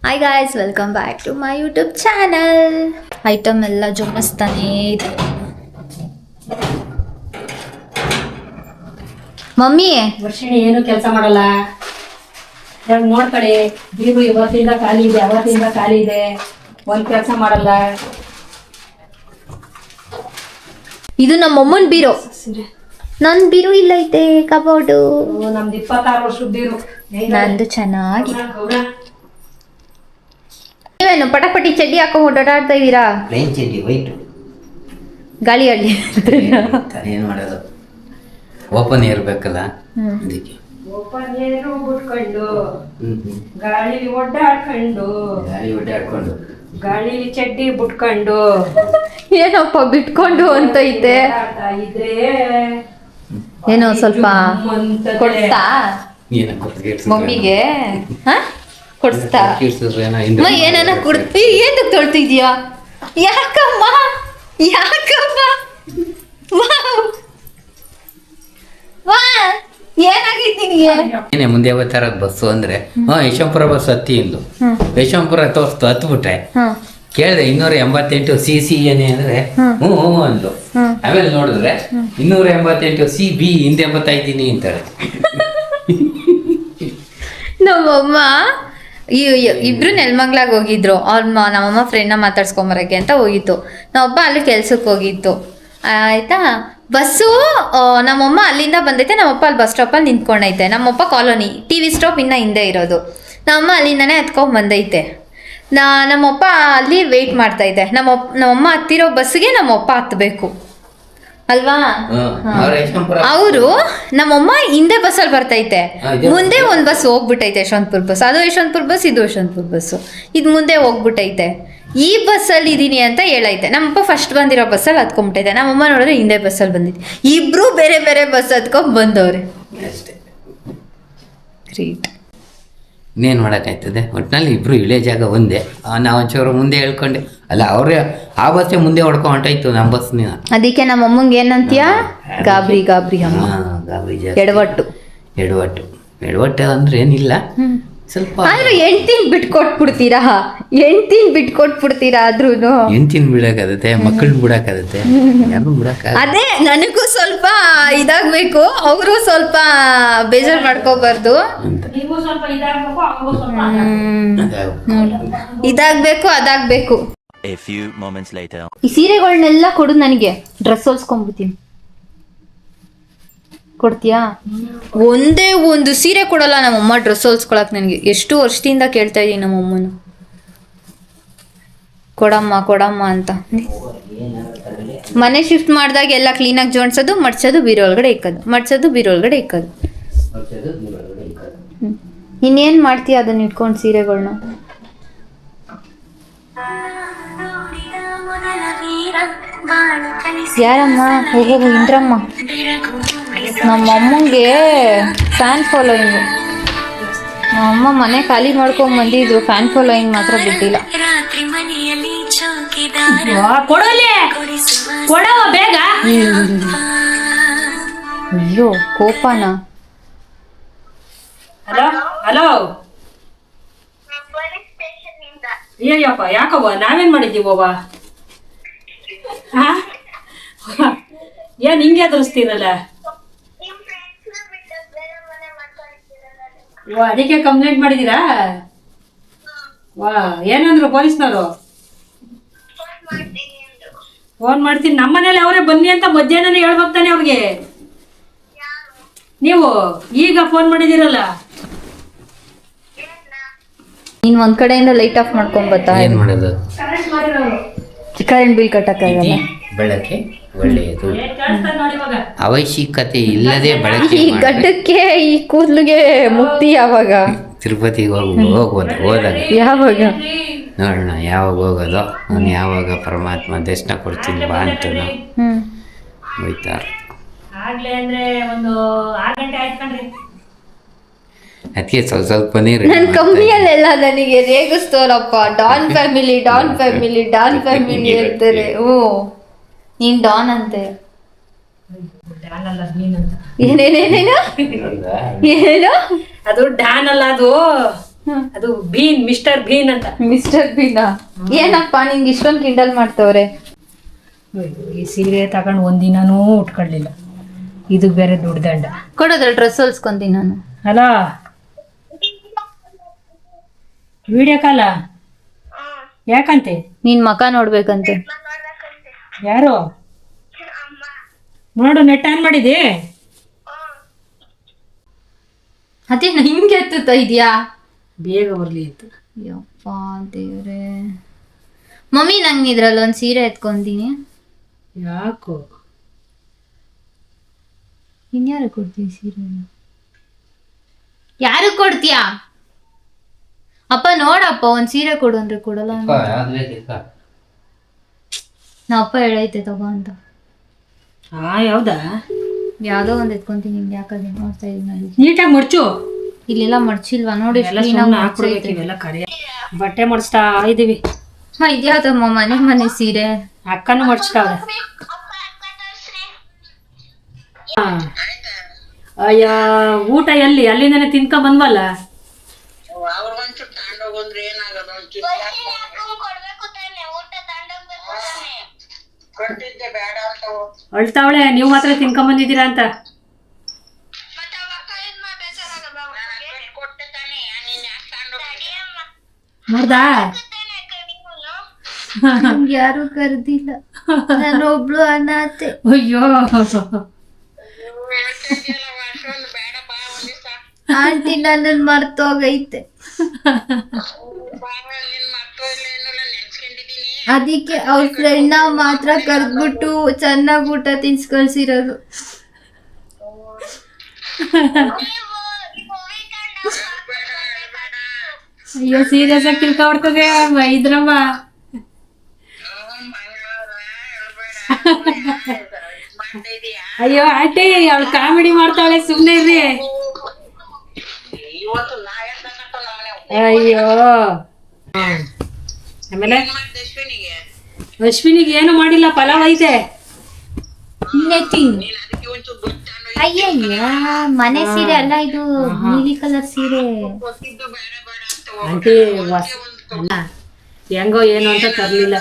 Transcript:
Hi guys, welcome back to my YouTube channel. Item ಎಲ್ಲ ಜೋಡಿಸ್ತಾನೆ ಇದೆ. ಮಮ್ಮಿ ವರ್ಷಿಣಿ ಏನು ಕೆಲಸ ಮಾಡಲ್ಲ. ನೋಡ್ಕಡೆ ಬೀರು ಇವತ್ತಿಂದ ಖಾಲಿ ಇದೆ, ಅವತ್ತಿಂದ ಖಾಲಿ ಇದೆ, ಒಂದ್ ಕೆಲಸ ಮಾಡಲ್ಲ. ಇದು ನಮ್ಮಮ್ಮನ ಬೀರೋ. ನನ್ ಬೀರು ಇಲ್ಲ ಐತೆ ಕಬೋರ್ಡು. ನಮ್ದು 26 ವರ್ಷದ ಬೀರು. ನಂದು ಚೆನ್ನಾಗಿ. ನೀವೇನು ಪಟಾಪಟಿ ಚಡ್ಡಿ ಹಾಕೊಂಡು ಓಡಾಡ್ತಾ ಇದ್ದೀರಾ? ಪ್ಲೇನ್ ಚಡ್ಡಿ ವೈಟ್ ಗಾಳಿ ಹಳ್ಳಿ ಏನು ಮಾಡೋದು, ಓಪನ್ ಇರಬೇಕಲ್ಲ ಅದಕ್ಕೆ. ಓಪನ್ ಏರು ಬಿಟ್ಕೊಂಡು ಗಾಳಿಲಿ ಒಡ್ಡಾಡ್ಕೊಂಡು ಗಾಳಿಲಿ ಚಡ್ಡಿ ಬಿಟ್ಕೊಂಡು ಏನಪ್ಪ ಬಿಟ್ಕೊಂಡು ಅಂತ ಐತೆ. ಇದ್ರೆ ಏನೋ ಸ್ವಲ್ಪ ಕೊಡ್ತಾ ಮಮ್ಮಿಗೆ ಕೊಡ್ಸ್ತಾ ಏನಾನ ಕೊಡ್ತಿ. ಏನಕ್ಕೆ ತೊಳ್ತಿದ್ಯಾ? ಯಾಕಮ್ಮ ಏನಾಗೈತಿ ಏನೇ ಮುಂದೆ ಯಾವತ್ತಾರದ್ ಬಸ್ಸು ಅಂದ್ರೆ ಯಶವಂತಪುರ ಬಸ್ ಹತ್ತಿ ಇಂದು ಯಶವಂತಪುರ ತೋರ್ಸ್ತು, ಹತ್ಬಿಟ್ರೆ ಕೇಳಿದೆ 288 CC ಏನೇ ಅಂದ್ರೆ ಹ್ಞೂ ಅಂದ್ಲು. ಆಮೇಲೆ ನೋಡಿದ್ರೆ 288 CB ಹಿಂದೆ ಎಂಬತ್ತಾ ಇದ್ದೀನಿ ಅಂತಾಳೆ. ನಮ್ಮಮ್ಮ ಇಬ್ರು ನೆಲಮಂಗ್ಲಾಗ ಹೋಗಿದ್ರು. ನಮ್ಮಮ್ಮ ಫ್ರೆಂಡ್ನ ಮಾತಾಡ್ಸ್ಕೊಂಬರಕ್ಕೆ ಅಂತ ಹೋಗಿತ್ತು. ನಮ್ಮಪ್ಪ ಅಲ್ಲಿ ಕೆಲ್ಸಕ್ಕೆ ಹೋಗಿತ್ತು. ಆಯ್ತಾ, ಬಸ್ಸು ನಮ್ಮಮ್ಮ ಅಲ್ಲಿಂದ ಬಂದೈತೆ. ನಮ್ಮಪ್ಪ ಅಲ್ಲಿ ಬಸ್ ಸ್ಟಾಪಲ್ಲಿ ನಿಂತ್ಕೊಂಡೈತೆ. ನಮ್ಮಪ್ಪ ಕಾಲೋನಿ TV ಸ್ಟಾಪ್ ಇನ್ನ ಹಿಂದೆ ಇರೋದು. ನಮ್ಮಮ್ಮ ಅಲ್ಲಿಂದನೇ ಹತ್ಕೊಂಡ್ ಬಂದೈತೆ. ನಮ್ಮಪ್ಪ ಅಲ್ಲಿ ವೆಯ್ಟ್ ಮಾಡ್ತೈತೆ. ನಮ್ಮಮ್ಮ ಹತ್ತಿರೋ ಬಸ್ಸಿಗೆ ನಮ್ಮಪ್ಪ ಹತ್ಬೇಕು ಅಲ್ವಾ? ಅವರು ನಮ್ಮಮ್ಮ ಹಿಂದೆ ಬಸ್ಸಲ್ಲಿ ಬರ್ತೈತೆ, ಮುಂದೆ ಒಂದ್ ಬಸ್ ಹೋಗ್ಬಿಟ್ಟೈತೆ, ಯಶವಂತಪುರ ಬಸ್. ಅದು ಯಶವಂತಪುರ ಬಸ್, ಇದು ಯಶವಂತಪುರ ಬಸ್ಸು. ಇದು ಮುಂದೆ ಹೋಗ್ಬಿಟ್ಟೈತೆ. ಈ ಬಸ್ಸಲ್ಲಿ ಇದೀನಿ ಅಂತ ಹೇಳೈತೆ. ನಮ್ಮಪ್ಪ ಫಸ್ಟ್ ಬಂದಿರೋ ಬಸ್ಸಲ್ಲಿ ಹತ್ಕೊಂಡ್ಬಿಟ್ಟೈತೆ. ನಮ್ಮಮ್ಮ ನೋಡಿದ್ರೆ ಹಿಂದೆ ಬಸ್ಸಲ್ಲಿ ಬಂದಿದ್ದೆ. ಇಬ್ರು ಬೇರೆ ಬೇರೆ ಬಸ್ ಹತ್ಕೊಂಡ್ ಬಂದವ್ರೆ. ಗ್ರೇಟ್. ಇನ್ನೇನು ಮಾಡೋಕ್ಕಾಯ್ತದೆ, ಒಟ್ಟಿನಲ್ಲಿ ಇಬ್ರು ಇಳಿಯೋ ಜಾಗ ಒಂದೇ. ನಾವು ಒಂಚೂರು ಮುಂದೆ ಹೇಳ್ಕೊಂಡೆ ಅಲ್ಲ, ಅವ್ರೇ ಆ ಬಸ್ಸೇ ಮುಂದೆ ಹೊಡ್ಕೊಂಡು ಹೊಂಟಾಯ್ತು ನಮ್ಮ ಬಸ್ನ. ಅದಕ್ಕೆ ನಮ್ಮಮ್ಮಂಗೆ ಏನಂತೀಯ? ಗಾಬ್ರಿ ಗಾಬ್ರಿ ಅಮ್ಮ. ಗಾಬರಿ ಎಡವಟ್ಟು ಅಂದ್ರೆ ಏನಿಲ್ಲ, ಸ್ವಲ್ಪ ಆದ್ರೂ ಹೆಂಡ್ತಿನ್ ಬಿಟ್ಕೊಟ್ಬಿಡ್ತೀರಾ ಆದ್ರೂ ಹೆಂಡ್ತಿನ ಬಿಡಕ್ಕಾಗತ್ತೆ, ಮಕ್ಕಳನ್ನ ಬಿಡಕ್ಕಾಗತ್ತೆ, ಯಾರು ಬಿಡಕ್ಕ. ಅದೇ ನನಗೂ ಸ್ವಲ್ಪ ಇದಾಗ್ಬೇಕು, ಅವರು ಸ್ವಲ್ಪ ಬೇಜಾರ್ ಮಾಡ್ಕೋಬಾರ್ದು. ನೀವು ಸ್ವಲ್ಪ ಇದಾಗಬೇಕು, ಅವ್ರಿಗೂ ಸ್ವಲ್ಪ ಇದಾಗ್ಬೇಕು, ಅದಾಗ್ಬೇಕು. A few moments later. ಈ ಸೀರೆಗಳನ್ನೆಲ್ಲ ಕೊಡು ನನಗೆ, ಡ್ರೆಸ್ ಹೊಲ್ಸ್ಕೊಂಡ್ಬಿಡ್ತೀನಿ. ಕೊಡ್ತೀಯಾ? ಒಂದೇ ಒಂದು ಸೀರೆ ಕೊಡಲ್ಲ ನಮ್ಮಮ್ಮ ಡ್ರೆಸ್ ಹೊಲ್ಸ್ಕೊಳಕ್. ನನಗೆ ಎಷ್ಟು ವರ್ಷದಿಂದ ಕೇಳ್ತಾ ಇದೀನಿ ನಮ್ಮಮ್ಮನು, ಕೊಡಮ್ಮ ಅಂತ. ಮನೆ ಶಿಫ್ಟ್ ಮಾಡಿದಾಗ ಎಲ್ಲ ಕ್ಲೀನಾಗಿ ಜೋಡಿಸೋದು, ಮಡ್ಚೋದು, ಬೀರೋ ಒಳಗಡೆ ಇಕ್ಕೋದು. ಇನ್ನೇನ್ ಮಾಡ್ತೀಯ ಅದನ್ನ ಇಟ್ಕೊಂಡು ಸೀರೆಗಳನ್ನ? ಯಾರಮ್ಮ? ಓಹೋ, ಇಂದ್ರಮ್ಮ. ನಮ್ಮಮ್ಮಂಗೆ fan following. ನಮ್ಮಮ್ಮ ಮನೆ ಖಾಲಿ ಮಾಡ್ಕೊಂಡ್ ಬಂದಿದ್ರು, ಫ್ಯಾನ್ ಫಾಲೋಯಿಂಗ್ ಮಾತ್ರ ಬಿಟ್ಟಿಲ್ಲ. ಕೊಡವ ಬೇಗ. ಅಯ್ಯೋ ಕೋಪನ. ಹಲೋ ಅಯ್ಯಪ್ಪ, ಯಾಕವ್ವ ನಾವೇನ್ ಮಾಡಿದ್ದೀವವ್ವ? ಏನ್ ಹಿಂಗೆ ಎದುರಿಸ್ತೀರಲ್ಲ? ಅದಕ್ಕೆ ಕಂಪ್ಲೇಂಟ್ ಮಾಡಿದೀರಾ? ವಾ, ಏನಂದ್ರು ಪೊಲೀಸ್ನವರು? ಫೋನ್ ಮಾಡ್ತೀನಿ, ನಮ್ಮನೇಲಿ ಅವರೇ ಬನ್ನಿ ಅಂತ ಮಧ್ಯಾಹ್ನನೇ ಹೇಳ್ಬೇಕು ತಾನೆ ಅವ್ರಿಗೆ. ನೀವು ಈಗ ಫೋನ್ ಮಾಡಿದಿರಲ್ಲ. ನೀನ್ ಒಂದ್ ಕಡೆಯಿಂದ ಲೈಟ್ ಆಫ್ ಮಾಡ್ಕೊಂಡ್ ಬರ್ತಾ ಏನ್ ಮಾಡೋದು, ಕರೆಂಟ್ ಬಿಲ್ ಕಟ್ಟಕ್ಕಾಗಲ್ಲ. ಬಳಕೆ ಒಳ್ಳೆಯದು, ಅವಶ್ಯಕತೆ ಇಲ್ಲದೆ ಬಳಕೆ. ಈ ಗಡ್ಡಕ್ಕೆ, ಈ ಕೂದಲಿಗೆ ಮುಕ್ತಿ ಯಾವಾಗ? ತಿರುಪತಿಗೆ ಹೋದಾಗ ಯಾವಾಗ ನೋಡೋಣ, ಯಾವಾಗ ಹೋಗೋದು. ನಾನು ಯಾವಾಗ ಪರಮಾತ್ಮ ದರ್ಶನ ಕೊಡ್ತೀನಿ ಬಾ ಅಂತ ಹೋಯ್ತಾರೆ. ಅದಕ್ಕೆ ಸ್ವಲ್ಪ ನೀರು ನನ್ ಕಂಪ್ನಿಯಲ್ಲೆಲ್ಲ ನನಗೆ ರೇಗಿಸ್ತೋರಪ್ಪ. ಡಾನ್ ಫ್ಯಾಮಿಲಿ ಅಂತಾರೆ. ಓ, ನೀನ್ ಡಾನ್ ಅಂತೆ. ಏನೇನೇನೇನು ಅದು ಡ್ಯಾನ್ ಅಲ್ಲ, ಅದು ಅದು ಬೀನ್ ಮಿಸ್ಟರ್ ಬೀನ್ ಅಂತ. ಮಿಸ್ಟರ್ ಬೀನಾ? ಏನಪ್ಪ ನಿಂಗೆ ಇಷ್ಟೊಂದು ಕಿಂಡಲ್ ಮಾಡ್ತವ್ರೆ? ಈ ಸೀರೆ ತಗೊಂಡು ಒಂದಿನನೂ ಉಟ್ಕೊಳ್ಳಿಲ್ಲ, ಇದು ಬೇರೆ ದುಡ್ಡು ದಂಡ. ಕೊಡೋದ್ರ ಡ್ರೆಸ್ ಹೊಲ್ಸ್ಕೊಂತೀನಿ ನಾನು. ಅಲ್ಲ ವಿಡಿಯೋ ಕಾಲ ಯಾಕಂತೆ? ನಿನ್ ಮಕ ನೋಡ್ಬೇಕಂತೆ. ಯಾರು ನೋಡು, ನೆಟ್ ಆನ್ ಮಾಡಿದೆ. ಅದೇ ಹಿಂಗೆ ಎತ್ತುತ್ತಾ ಇದೆಯಾ? ಬೇಗ ಬರ್ಲಿ ಅಂತ. ಯಪ್ಪ ದೇವ್ರೆ. ಮಮ್ಮಿ ನಂಗೆ ಇದ್ರಲ್ಲಿ ಒಂದು ಸೀರೆ ಎತ್ಕೊಂತೀನಿ. ಯಾಕೋ? ಇನ್ಯಾರು ಕೊಡ್ತೀವಿ ಸೀರೆ? ಯಾರು ಕೊಡ್ತೀಯಾ? ಅಪ್ಪ ನೋಡಪ್ಪ, ಒಂದು ಸೀರೆ ಕೊಡು ಅಂದ್ರೆ ಕೊಡಲ್ಲ. ನಾ ಅಪ್ಪ ಹೇಳೈತೆ ತಗೋ ಅಂತ. ಯಾವ್ದಾ? ಯಾವ್ದೋ ಒಂದ್ ಎತ್ಕೊಂತೀನಿ. ನಿಮ್ಗೆ ಯಾಕಂದ್ರೆ ನೋಡ್ತಾ ಇದೀನಿ. ನೀಟಾಗಿ ಮಡ್ಚು. ಇಲ್ಲೆಲ್ಲ ಮಡ್ಚಿಲ್ವಾ ನೋಡಿ. ಇವೆಲ್ಲ ಕರಿಯ ಬಟ್ಟೆ ಮಡ್ಸ್ತಾ ಇದೀವಿ. ಇದ್ಯಾವ್ದಮ್ಮ ಮನೆ ಸೀರೆ? ಅಕ್ಕನು ಮಡ್ಸ್ತಾವ್ರೆ. ಅಯ್ಯ, ಊಟ ಎಲ್ಲಿ? ಅಲ್ಲಿಂದನೇ ತಿನ್ಕೊಂಡ್ ಬಂದ್ವಲ್ಲ. ಅಳ್ತಾವಳೆ, ನೀವು ಮಾತ್ರ ತಿನ್ಕೊಂಡ್ ಬಂದಿದ್ದೀರಾ ಅಂತ. ನೋಡ್ದಾ? ಯಾರು ಕರ್ದಿಲ್ಲ, ನಾನೊಬ್ಳು ಅನಾಥೆ. ಅಯ್ಯೋ, ಆಂಟಿ ನನ್ನನ್ ಮರ್ತೋಗೈತೆ. ಅದಕ್ಕೆ ಅವ್ರ ಫ್ರೆಂಡ್ ಮಾತ್ರ ಕರ್ದ್ಬಿಟ್ಟು ಚೆನ್ನಾಗ್ ಊಟ ತಿನ್ಸ್ ಕಳ್ಸಿರೋದು. ಅಯ್ಯೋ, ಸೀರಿಯಸ್ ಆಗಿ ತಿಳ್ಕೊಬಿಡ್ತದೆ ಇದ್ರಮ್ಮ. ಅಯ್ಯೋ ಆಂಟಿ, ಅವಳು ಕಾಮಿಡಿ ಮಾಡ್ತಾವಳೆ, ಸುಮ್ನೆ ಇರ್ರಿ. ಅಯ್ಯೋ, ಆಮೇಲೆ ಅಶ್ವಿನಿಗೆ ಏನು ಮಾಡಿಲ್ಲ, ಪಲಾವ್ ಐತೆ. ಅಯ್ಯಯ್ಯ, ಮನೆ ಸೀರೆ ಅಲ್ಲ ಇದು, ನೀಲಿ ಕಲರ್ ಸೀರೆ. ಆಂಟಿ ಹೆಂಗೋ ಏನು ಅಂತ ತರ್ಲಿಲ್ಲ.